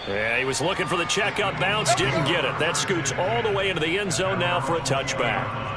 Yeah, he was looking for the checkup bounce, didn't get it. That scoots all the way into the end zone now for a touchback.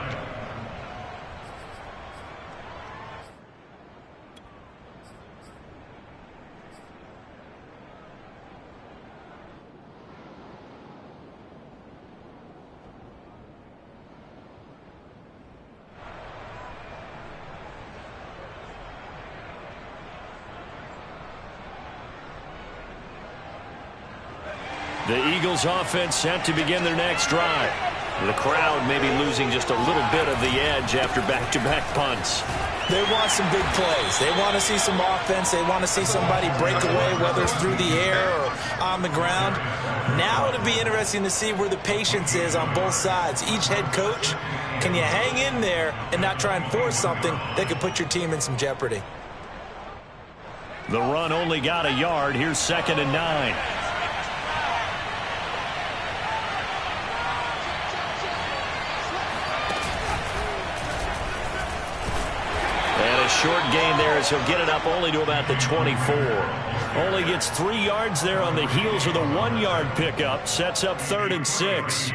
The Eagles offense set to begin their next drive. The crowd may be losing just a little bit of the edge after back-to-back punts. They want some big plays. They want to see some offense. They want to see somebody break away, whether it's through the air or on the ground. Now it'll be interesting to see where the patience is on both sides. Each head coach, can you hang in there and not try and force something that could put your team in some jeopardy? The run only got a yard. Here's 2nd and 9. Short gain there as he'll get it up only to about the 24. Only gets 3 yards there on the heels of the 1-yard pickup. Sets up 3rd and 6.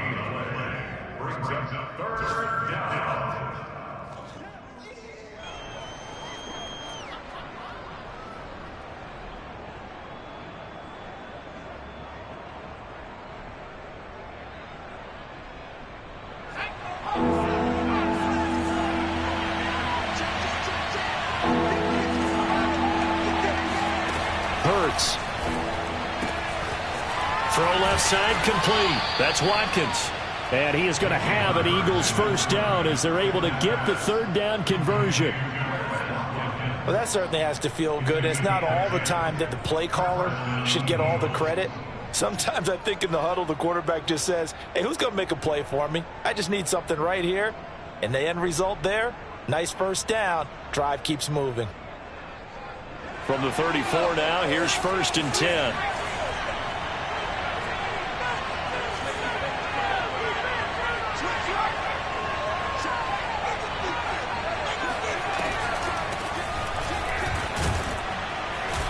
Throw left side complete. That's Watkins. And he is going to have an Eagles first down as they're able to get the 3rd down conversion. Well, that certainly has to feel good. It's not all the time that the play caller should get all the credit. Sometimes I think in the huddle the quarterback just says, hey, who's going to make a play for me? I just need something right here. And the end result there, nice first down. Drive keeps moving. From the 34 now, here's 1st and 10.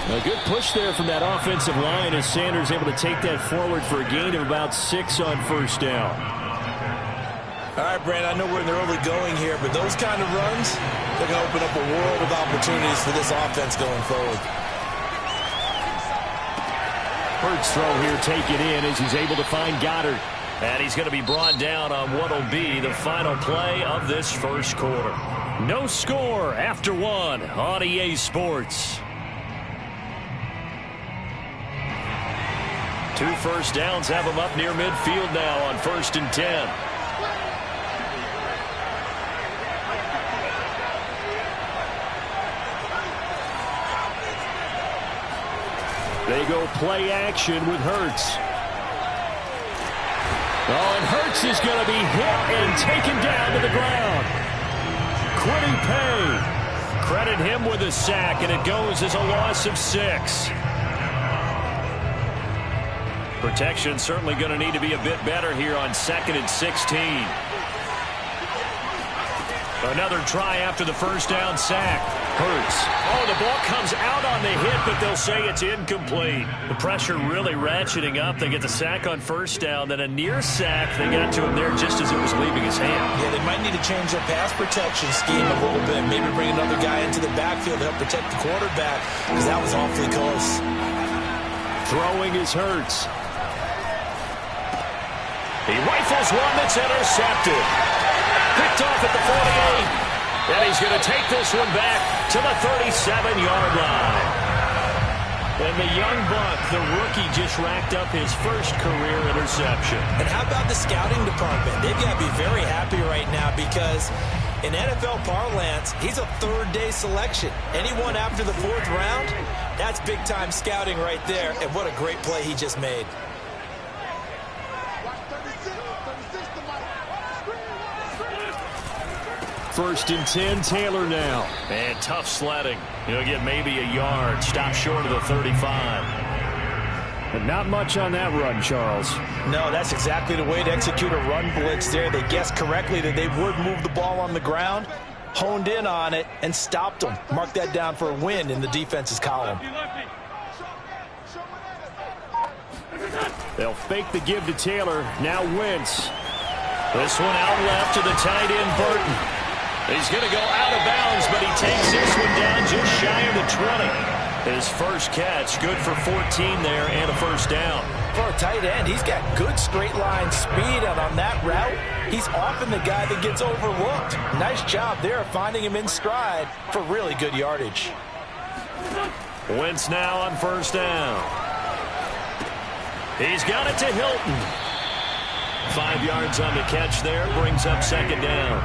A good push there from that offensive line as Sanders able to take that forward for a gain of about 6 on 1st down. All right, Brandon, I know we're in the early going here, but those kind of runs, they're going to open up a world of opportunities for this offense going forward. Hurts throw here, take it in as he's able to find Goddard. And he's going to be brought down on what will be the final play of this first quarter. No score after 1 on EA Sports. 2 first downs have him up near midfield now on 1st and 10. They go play action with Hurts. Oh, and Hurts is going to be hit and taken down to the ground. Quiddy Pay. Credit him with a sack, and it goes as a loss of 6. Protection certainly going to need to be a bit better here on 2nd and 16. Another try after the first down sack. Hurts. Oh, the ball comes out on the hit, but they'll say it's incomplete. The pressure really ratcheting up. They get the sack on 1st down, then a near sack. They got to him there just as it was leaving his hand. Yeah, they might need to change their pass protection scheme a little bit. Maybe bring another guy into the backfield to help protect the quarterback, because that was awfully close. Throwing is Hurts. He rifles one that's intercepted. Picked off at the 48. And he's going to take this one back to the 37-yard line. And the young buck, the rookie, just racked up his first career interception. And how about the scouting department? They've got to be very happy right now because in NFL parlance, he's a 3rd-day selection. Anyone after the 4th round, that's big-time scouting right there. And what a great play he just made. First and 10, Taylor now. And tough sledding. He'll get maybe a yard. Stop short of the 35. But not much on that run, Charles. No, that's exactly the way to execute a run blitz there. They guessed correctly that they would move the ball on the ground, honed in on it, and stopped them. Mark that down for a win in the defense's column. They'll fake the give to Taylor. Now Wentz. This one out left to the tight end, Burton. He's going to go out of bounds, but he takes this one down just shy of the 20. His first catch, good for 14 there and a first down. For a tight end, he's got good straight line speed, and on that route, he's often the guy that gets overlooked. Nice job there finding him in stride for really good yardage. Wentz now on first down. He's got it to Hilton. 5 yards on the catch there, brings up second down.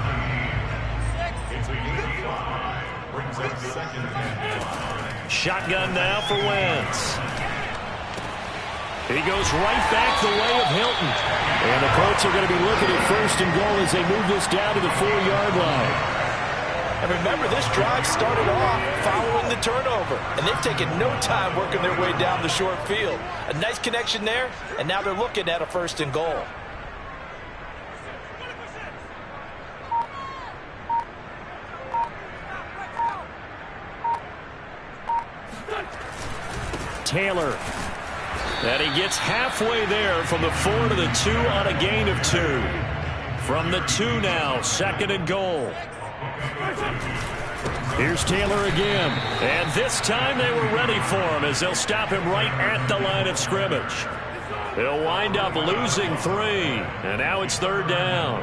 Shotgun now for Wentz. He goes right back the way of Hilton. And the Colts are going to be looking at first and goal as they move this down to the 4-yard line. And remember, this drive started off following the turnover. And they've taken no time working their way down the short field. A nice connection there, and now they're looking at a first and goal. Taylor. And he gets halfway there from the 4 to the 2 on a gain of 2. From the 2 now, second and goal. Here's Taylor again. And this time they were ready for him as they'll stop him right at the line of scrimmage. They'll wind up losing 3. And now it's third down.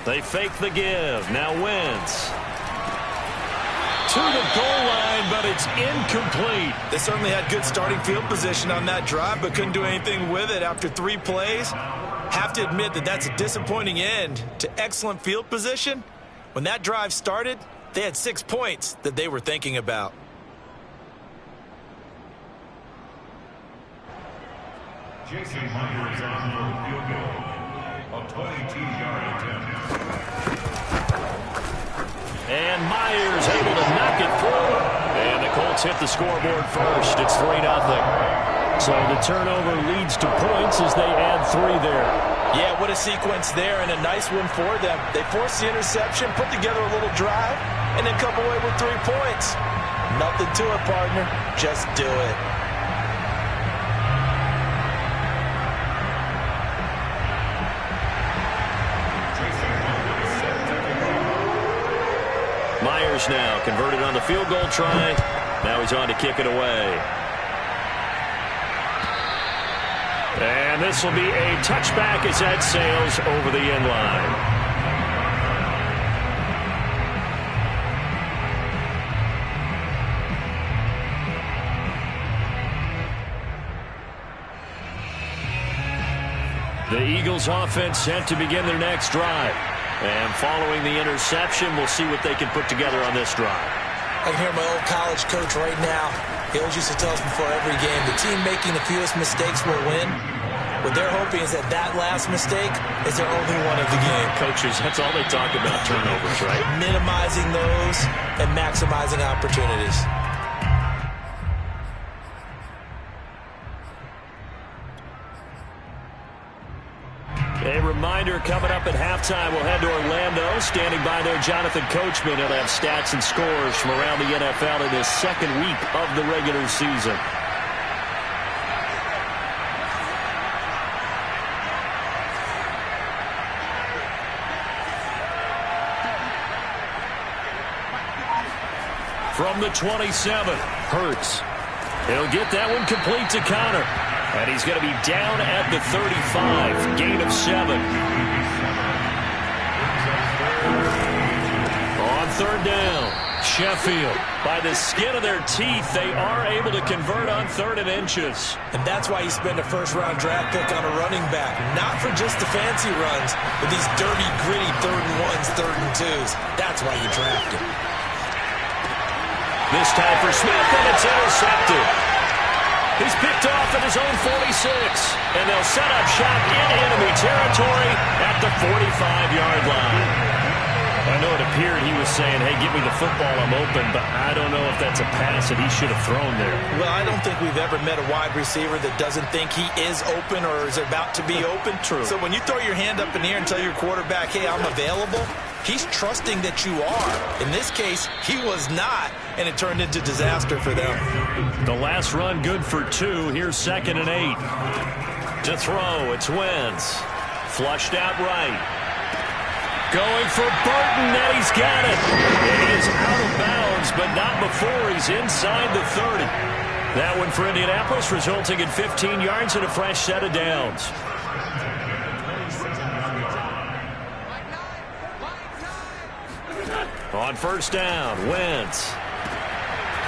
They fake the give. Now Wentz. To the goal line, but it's incomplete. They certainly had good starting field position on that drive, but couldn't do anything with it after 3 plays. Have to admit that that's a disappointing end to excellent field position. When that drive started, they had 6 points that they were thinking about. Jason Myers on for the field goal. A 22-yard attempt. And Myers able to knock it through. And the Colts hit the scoreboard first. It's 3-0. So the turnover leads to points as they add 3 there. Yeah, what a sequence there, and a nice one for them. They forced the interception, put together a little drive, and then come away with 3 points. Nothing to it, partner. Just do it. Myers now converted on the field goal try. Now he's on to kick it away. And this will be a touchback as that sails over the end line. The Eagles offense set to begin their next drive. And following the interception, we'll see what they can put together on this drive. I can hear my old college coach right now. He always used to tell us before every game, the team making the fewest mistakes will win. What they're hoping is that that last mistake is their only one of the game. Coaches, that's all they talk about, turnovers, right? Minimizing those and maximizing opportunities. A reminder coming up at halftime, we'll head to Orlando. Standing by there, Jonathan Coachman. He'll have stats and scores from around the NFL in this second week of the regular season. From the 27, Hurts. He'll get that one complete to Connor. And he's going to be down at the 35, gain of 7. On third down, Sheffield. By the skin of their teeth, they are able to convert on 3rd and inches. And that's why you spend a first-round draft pick on a running back. Not for just the fancy runs, but these dirty, gritty 3rd and 1s, 3rd and 2s. That's why you draft him. This time for Smith, and it's intercepted. He's picked off at his own 46, and they'll set up shop in enemy territory at the 45-yard line. I know it appeared he was saying, hey, give me the football, I'm open, but I don't know if that's a pass that he should have thrown there. Well, I don't think we've ever met a wide receiver that doesn't think he is open or is about to be open. True. So when you throw your hand up in the air and tell your quarterback, hey, I'm available, He's trusting that you are. In this case, he was not, and it turned into disaster for them. The last run good for 2. Here's 2nd and 8. To throw, it's Wentz. Flushed out right. Going for Burton, and he's got it. And he is out of bounds, but not before he's inside the 30. That one for Indianapolis, resulting in 15 yards and a fresh set of downs. On first down, Wentz.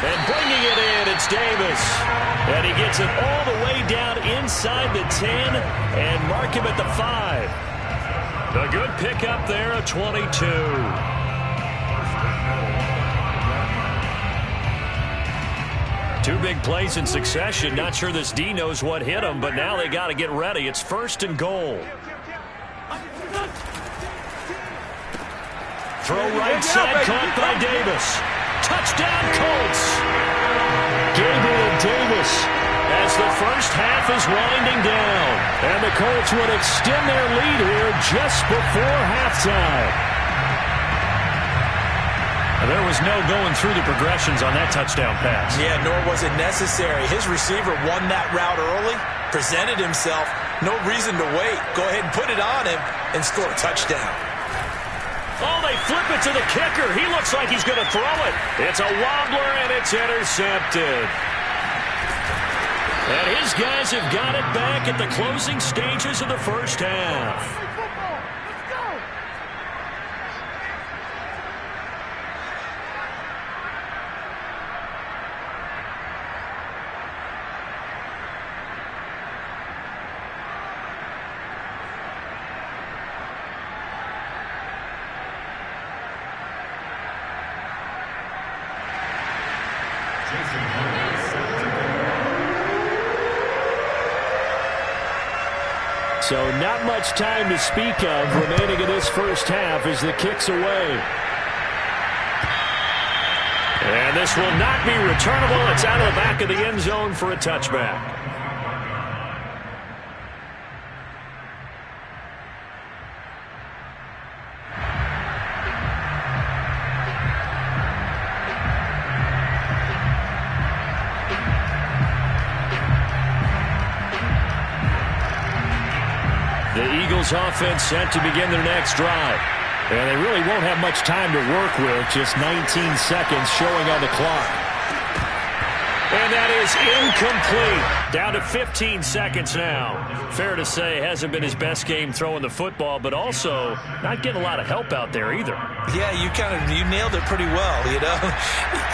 And bringing it in, it's Davis. And he gets it all the way down inside the 10 and mark him at the 5. A good pickup there, a 22. Two big plays in succession. Not sure this D knows what hit him, but now they got to get ready. It's 1st and goal. Throw right side, caught by Davis. Touchdown, Colts. Gabriel Davis as the first half is winding down. And the Colts would extend their lead here just before halftime. There was no going through the progressions on that touchdown pass. Yeah, nor was it necessary. His receiver won that route early, presented himself. No reason to wait. Go ahead and put it on him and score a touchdown. Oh, they flip it to the kicker. He looks like he's going to throw it. It's a wobbler, and it's intercepted. And his guys have got it back at the closing stages of the first half. So not much time to speak of remaining in this first half as the kick's away. And this will not be returnable. It's out of the back of the end zone for a touchback. Offense set to begin their next drive. And they really won't have much time to work with. Just 19 seconds showing on the clock. And that is incomplete. Down to 15 seconds now. Fair to say, hasn't been his best game throwing the football, but also not getting a lot of help out there either. Yeah, you nailed it pretty well, you know.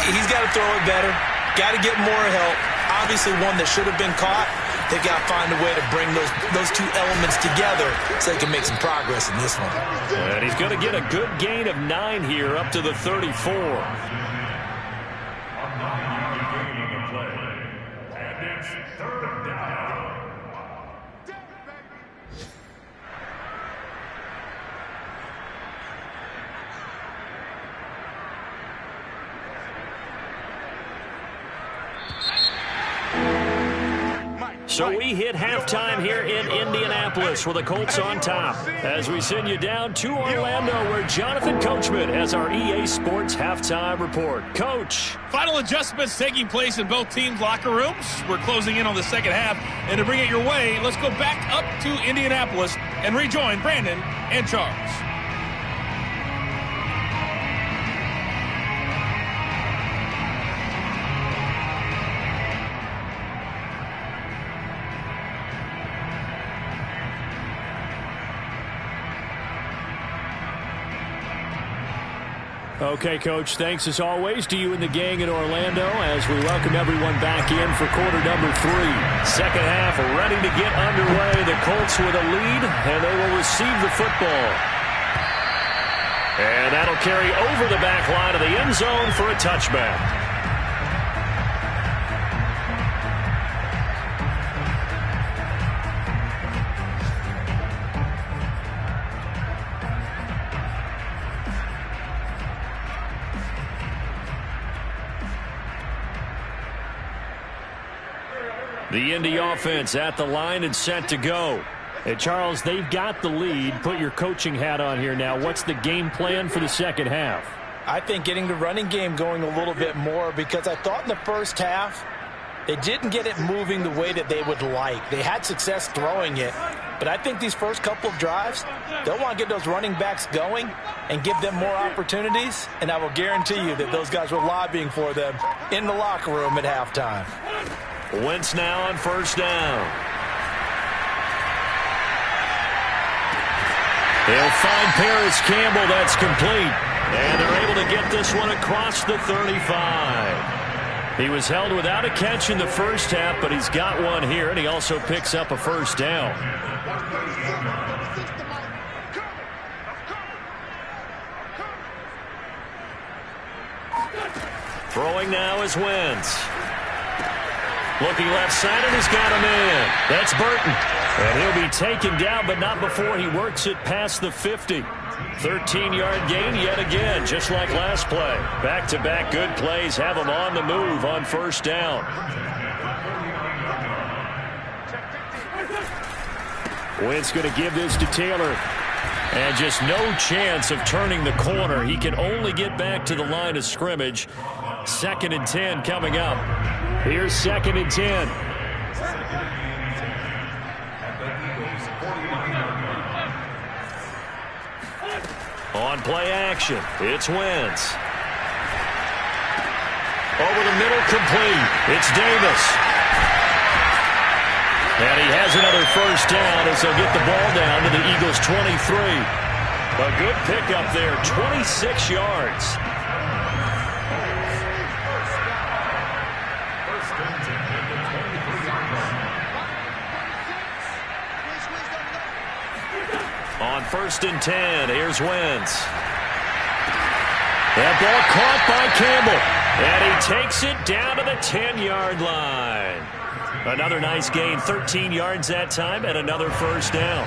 He's got to throw it better. Got to get more help. Obviously one that should have been caught. They've got to find a way to bring those two elements together so they can make some progress in this one. And he's going to get a good gain of 9 here up to the 34. So we hit halftime here in Indianapolis with the Colts on top as we send you down to Orlando where Jonathan Coachman has our EA Sports halftime report. Coach. Final adjustments taking place in both teams' locker rooms. We're closing in on the second half. And to bring it your way, let's go back up to Indianapolis and rejoin Brandon and Charles. Okay, Coach, thanks as always to you and the gang in Orlando as we welcome everyone back in for quarter number 3. Second half ready to get underway. The Colts with a lead, and they will receive the football. And that'll carry over the back line of the end zone for a touchback. The Indy offense at the line and set to go. Hey, Charles, they've got the lead. Put your coaching hat on here now. What's the game plan for the second half? I think getting the running game going a little bit more, because I thought in the first half they didn't get it moving the way that they would like. They had success throwing it, but I think these first couple of drives, they'll want to get those running backs going and give them more opportunities, and I will guarantee you that those guys were lobbying for them in the locker room at halftime. Wentz now on first down. He'll find Paris Campbell. That's complete. And they're able to get this one across the 35. He was held without a catch in the first half, but he's got one here, and he also picks up a first down. Throwing now is Wentz. Looking left side, and he's got him in. That's Burton. And he'll be taken down, but not before he works it past the 50. 13-yard gain yet again, just like last play. Back-to-back good plays have him on the move on first down. Wentz going to give this to Taylor. And just no chance of turning the corner. He can only get back to the line of scrimmage. 2nd and 10 coming up. Here's 2nd and 10. On play action, it's Wentz. Over the middle, complete. It's Davis. And he has another first down as they'll get the ball down to the Eagles' 23. A good pickup there, 26 yards. On 1st and 10, here's Wentz. That ball caught by Campbell. And he takes it down to the 10-yard line. Another nice gain, 13 yards that time, and another first down.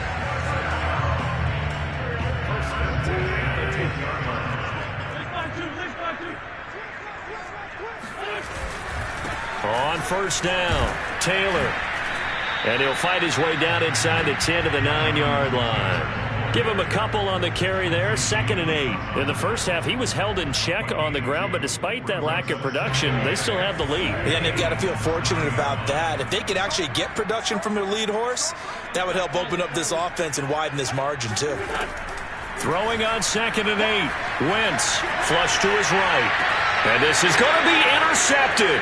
On first down, Taylor. And he'll fight his way down inside the 10 to the 9-yard line. Give him a couple on the carry there, 2nd and 8. In the first half, he was held in check on the ground, but despite that lack of production, they still have the lead. Yeah, and they've got to feel fortunate about that. If they could actually get production from their lead horse, that would help open up this offense and widen this margin, too. Throwing on 2nd and 8. Wentz, flush to his right. And this is going to be intercepted.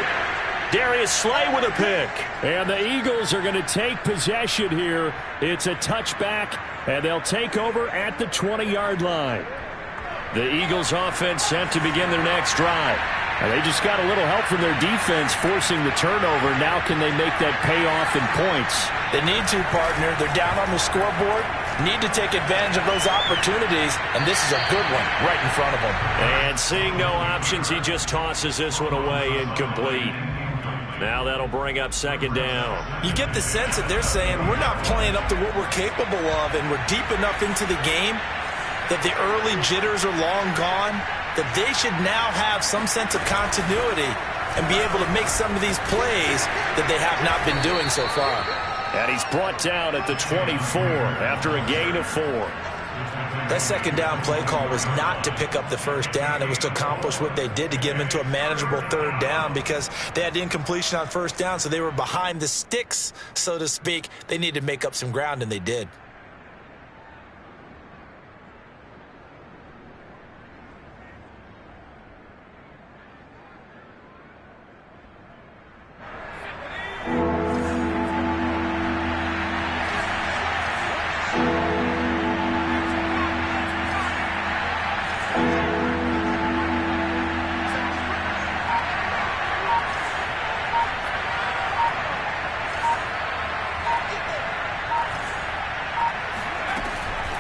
Darius Slay with a pick. And the Eagles are going to take possession here. It's a touchback, and they'll take over at the 20-yard line. The Eagles offense set to begin their next drive. And they just got a little help from their defense forcing the turnover. Now can they make that pay off in points? They need to, partner. They're down on the scoreboard. Need to take advantage of those opportunities, and this is a good one right in front of them. And seeing no options, he just tosses this one away, incomplete. Now that'll bring up 2nd down. You get the sense that they're saying we're not playing up to what we're capable of, and we're deep enough into the game that the early jitters are long gone, that they should now have some sense of continuity and be able to make some of these plays that they have not been doing so far. And he's brought down at the 24 after a gain of 4. That 2nd down play call was not to pick up the first down. It was to accomplish what they did, to get them into a manageable 3rd down, because they had incompletion on first down, so they were behind the sticks, so to speak. They needed to make up some ground, and they did.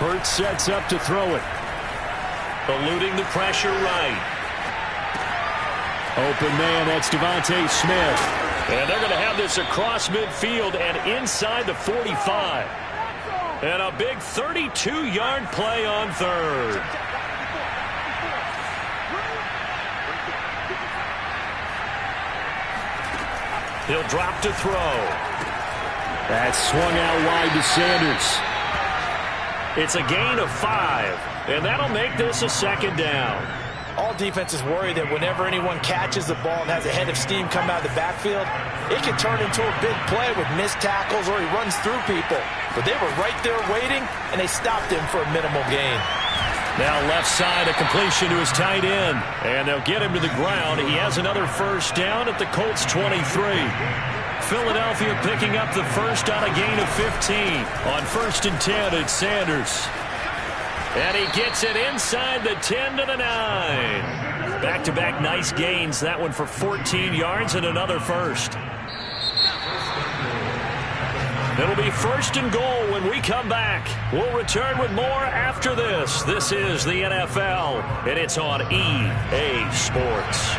Hurts sets up to throw it. Eluding the pressure right. Open man, that's Devontae Smith. And they're going to have this across midfield and inside the 45. And a big 32-yard play on 3rd. He'll drop to throw. That's swung out wide to Sanders. It's a gain of 5, and that'll make this a second down. All defenses worry that whenever anyone catches the ball and has a head of steam come out of the backfield, it can turn into a big play with missed tackles or he runs through people. But they were right there waiting, and they stopped him for a minimal gain. Now left side, a completion to his tight end, and they'll get him to the ground. He has another first down at the Colts 23. Philadelphia picking up the first on a gain of 15. On 1st and 10, it's Sanders. And he gets it inside the 10 to the 9. Back-to-back nice gains. That one for 14 yards and another first. It'll be 1st and goal when we come back. We'll return with more after this. This is the NFL, and it's on EA Sports.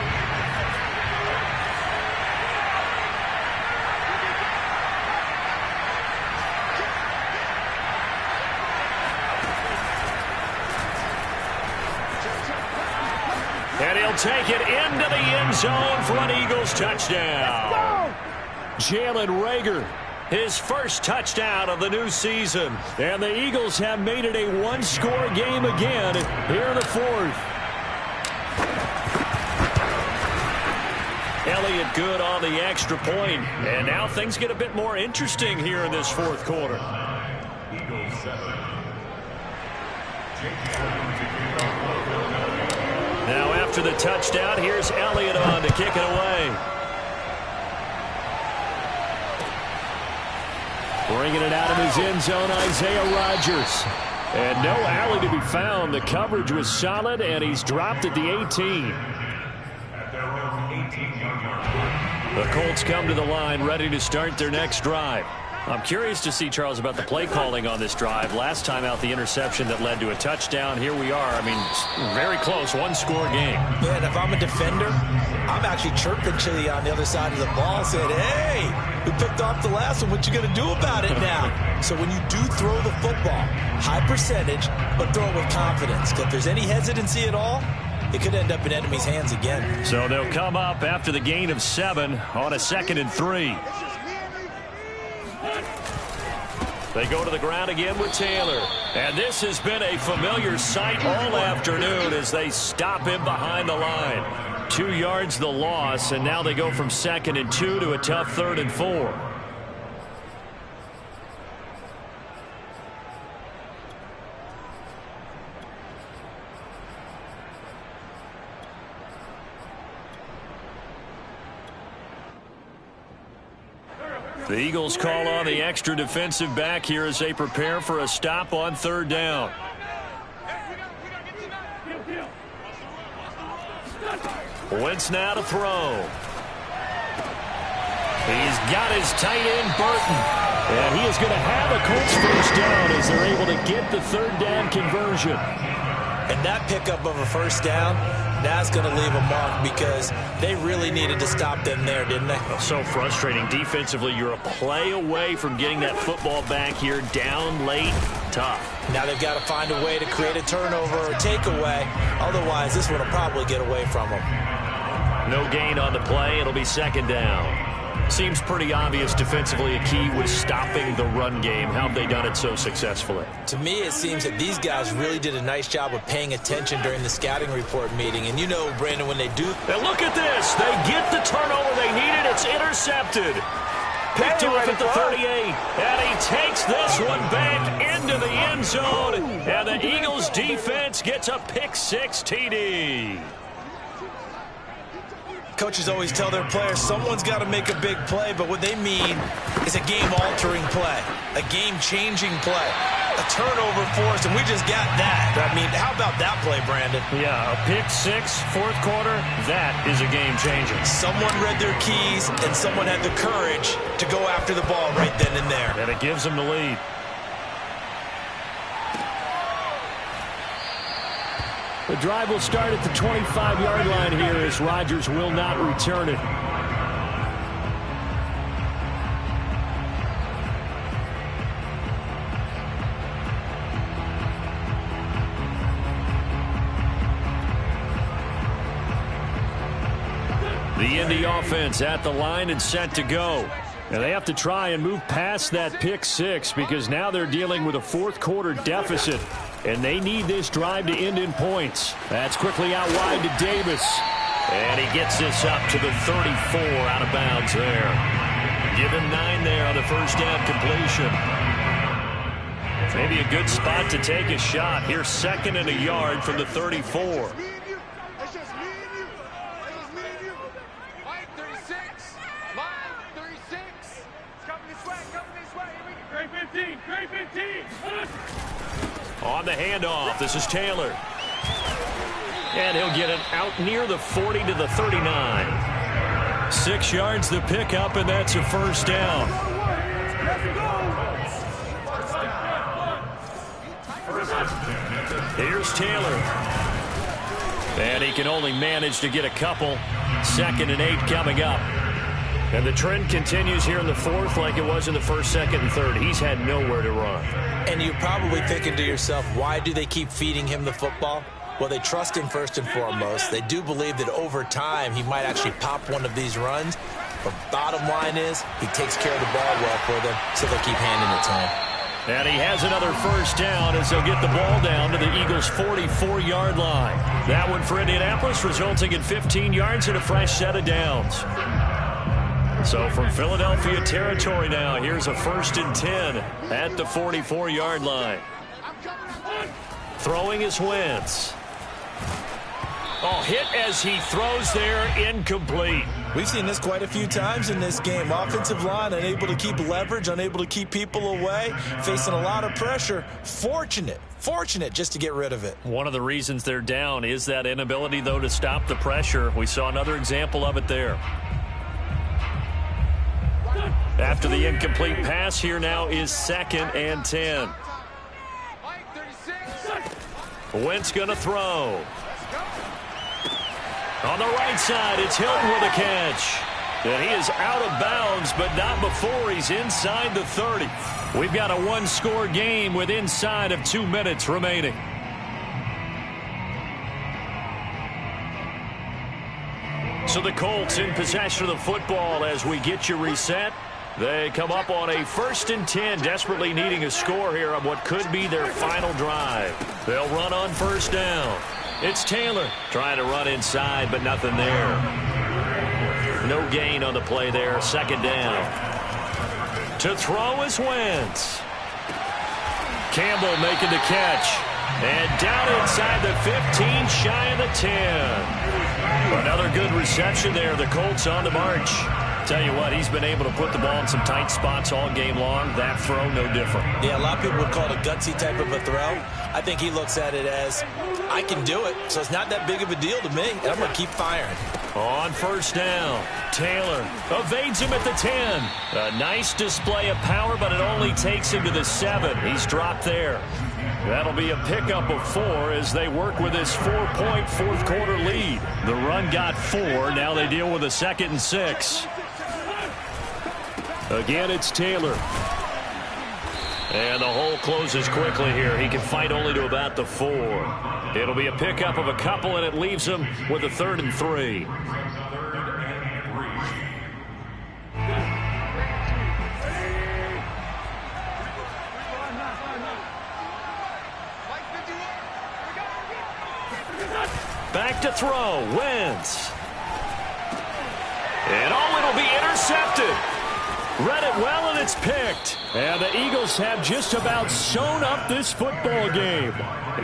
And he'll take it into the end zone for an Eagles touchdown. Jalen Reagor, his first touchdown of the new season. And the Eagles have made it a one-score game again here in the 4th. Elliott good on the extra point. And now things get a bit more interesting here in this 4th quarter. Eagles 7. Now after the touchdown, here's Elliott on to kick it away. Bringing it out of his end zone, Isaiah Rodgers. And no alley to be found. The coverage was solid, and he's dropped at the 18. At their own 18-yard line. The Colts come to the line, ready to start their next drive. I'm curious to see, Charles, about the play calling on this drive. Last time out, the interception that led to a touchdown. Here we are. I mean, very close, one-score game. Man, if I'm a defender, I'm actually chirping Chili on the other side of the ball, saying, hey, we picked off the last one. What you going to do about it now? So when you do throw the football, high percentage, but throw it with confidence. If there's any hesitancy at all, it could end up in enemy's hands again. So they'll come up after the gain of 7 on a 2nd and 3. They go to the ground again with Taylor. And this has been a familiar sight all afternoon as they stop him behind the line. 2 yards the loss, and now they go from 2nd and 2 to a tough 3rd and 4. The Eagles call on the extra defensive back here as they prepare for a stop on 3rd down. Wentz now to throw. He's got his tight end, Burton. And he is going to have a Colts first down as they're able to get the 3rd down conversion. And that pickup of a first down, that's going to leave a mark because they really needed to stop them there, didn't they? So frustrating. Defensively, you're a play away from getting that football back here down late. Tough. Now they've got to find a way to create a turnover or takeaway. Otherwise, this one will probably get away from them. No gain on the play. It'll be 2nd down. Seems pretty obvious defensively a key was stopping the run game. How have they done it so successfully? To me, it seems that these guys really did a nice job of paying attention during the scouting report meeting. And you know, Brandon, when they do... And look at this. They get the turnover they needed. It's intercepted. Picked off at the 38. And he takes this one back into the end zone. And the Eagles defense gets a pick-6 TD. Coaches always tell their players someone's got to make a big play, but what they mean is a game-altering play, a game-changing play, a turnover force, and we just got that. I mean, how about that play, Brandon? Yeah, a pick-6, 4th quarter, that is a game-changer. Someone read their keys, and someone had the courage to go after the ball right then and there. And it gives them the lead. The drive will start at the 25-yard line here as Rodgers will not return it. The Indy offense at the line and set to go. And they have to try and move past that pick six because now they're dealing with a fourth-quarter deficit, and they need this drive to end in points. That's quickly out wide to Davis. And he gets this up to the 34 out of bounds there. Give him 9 there on the first down completion. Maybe a good spot to take a shot. Here's 2nd and a yard from the 34. On the handoff, this is Taylor. And he'll get it out near the 40 to the 39. 6 yards the pickup, and that's a first down. Here's Taylor. And he can only manage to get a couple. 2nd and 8 coming up. And the trend continues here in the 4th like it was in the 1st, 2nd, and 3rd. He's had nowhere to run. And you're probably thinking to yourself, why do they keep feeding him the football? Well, they trust him first and foremost. They do believe that over time he might actually pop one of these runs. But bottom line is he takes care of the ball well for them, so they'll keep handing it to him. And he has another first down as they'll get the ball down to the Eagles' 44-yard line. That one for Indianapolis, resulting in 15 yards and a fresh set of downs. So from Philadelphia territory now, here's a 1st and 10 at the 44-yard line. Throwing is Wentz. Oh, hit as he throws there, incomplete. We've seen this quite a few times in this game. Offensive line unable to keep leverage, unable to keep people away, facing a lot of pressure. Fortunate just to get rid of it. One of the reasons they're down is that inability, though, to stop the pressure. We saw another example of it there. After the incomplete pass, here now is 2nd and 10. Wentz going to throw. On the right side, it's Hilton with a catch. And he is out of bounds, but not before he's inside the 30. We've got a one-score game with inside of 2 minutes remaining. So the Colts in possession of the football as we get you reset. They come up on a 1st and 10, desperately needing a score here on what could be their final drive. They'll run on first down. It's Taylor trying to run inside, but nothing there. No gain on the play there, 2nd down. To throw is Wentz. Campbell making the catch. And down inside the 15, shy of the 10. Another good reception there. The Colts on the march. Tell you what, he's been able to put the ball in some tight spots all game long. That throw, no different. Yeah, a lot of people would call it a gutsy type of a throw. I think he looks at it as, I can do it, so it's not that big of a deal to me, and I'm going to keep firing. On first down, Taylor evades him at the 10. A nice display of power, but it only takes him to the 7. He's dropped there. That'll be a pickup of 4 as they work with this 4-point fourth-quarter lead. The run got 4. Now they deal with a 2nd and 6. Again, it's Taylor. And the hole closes quickly here. He can fight only to about the 4. It'll be a pickup of a couple, and it leaves him with a 3rd and 3. Back to throw, Wentz. And it'll be intercepted. Read it well, and it's picked. And the Eagles have just about sewn up this football game.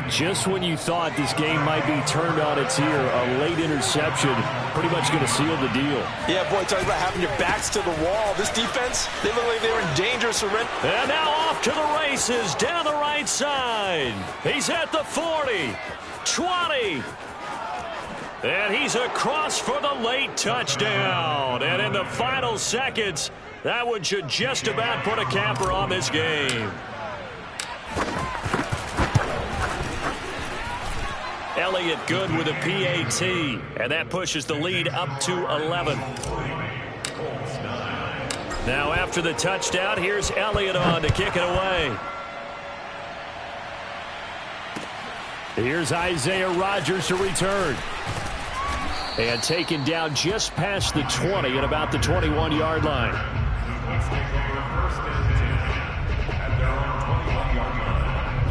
Just when you thought this game might be turned on its ear, a late interception pretty much going to seal the deal. Yeah, boy, talking about having your backs to the wall. This defense, they look like they were in danger surrender. And now off to the races down the right side. He's at the 40, 20. And he's across for the late touchdown. And in the final seconds, that one should just about put a capper on this game. Elliott good with a PAT. And that pushes the lead up to 11. Now after the touchdown, here's Elliott on to kick it away. Here's Isaiah Rodgers to return. And taken down just past the 20 at about the 21-yard line. Colts take over first and 10 at their own 21-yard line.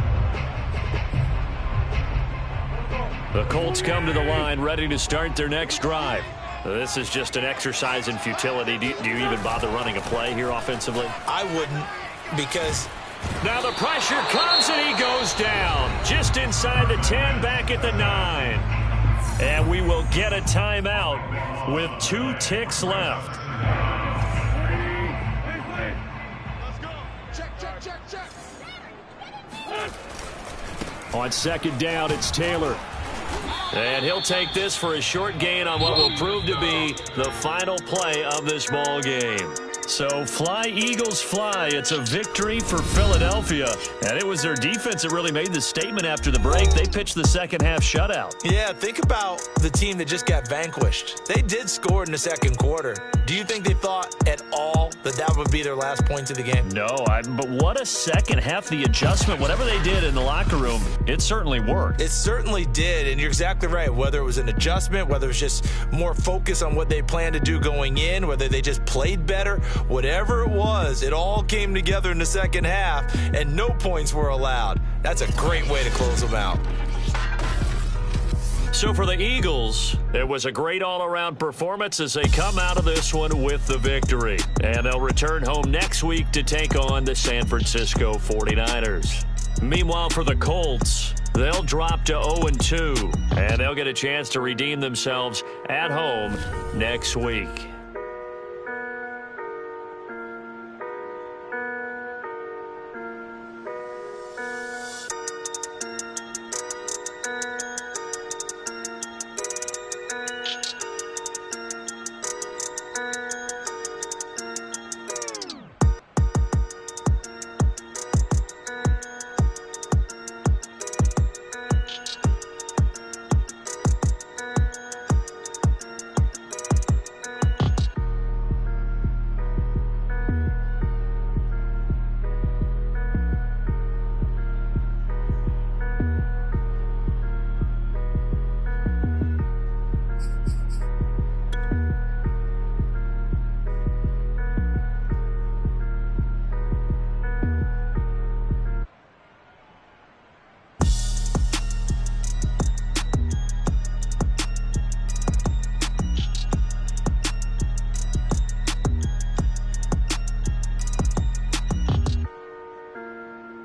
The Colts come to the line ready to start their next drive. This is just an exercise in futility. Do you even bother running a play here offensively? I wouldn't, because now the pressure comes and he goes down. Just inside the 10, back at the 9. And we will get a timeout with 2 ticks left. On second down, it's Taylor. And he'll take this for a short gain on what will prove to be the final play of this ball game. So fly, Eagles, fly. It's a victory for Philadelphia. And it was their defense that really made the statement after the break. They pitched the second half shutout. Yeah, think about the team that just got vanquished. They did score in the second quarter. Do you think they thought at all that that would be their last points of the game? No, but what a second half. The adjustment, whatever they did in the locker room, it certainly worked. It certainly did, and you're exactly right. Whether it was an adjustment, whether it was just more focus on what they planned to do going in, whether they just played better, whatever it was, it all came together in the second half, and no points were allowed. That's a great way to close them out. So for the Eagles, it was a great all-around performance as they come out of this one with the victory. And they'll return home next week to take on the San Francisco 49ers. Meanwhile, for the Colts, they'll drop to 0-2, and they'll get a chance to redeem themselves at home next week.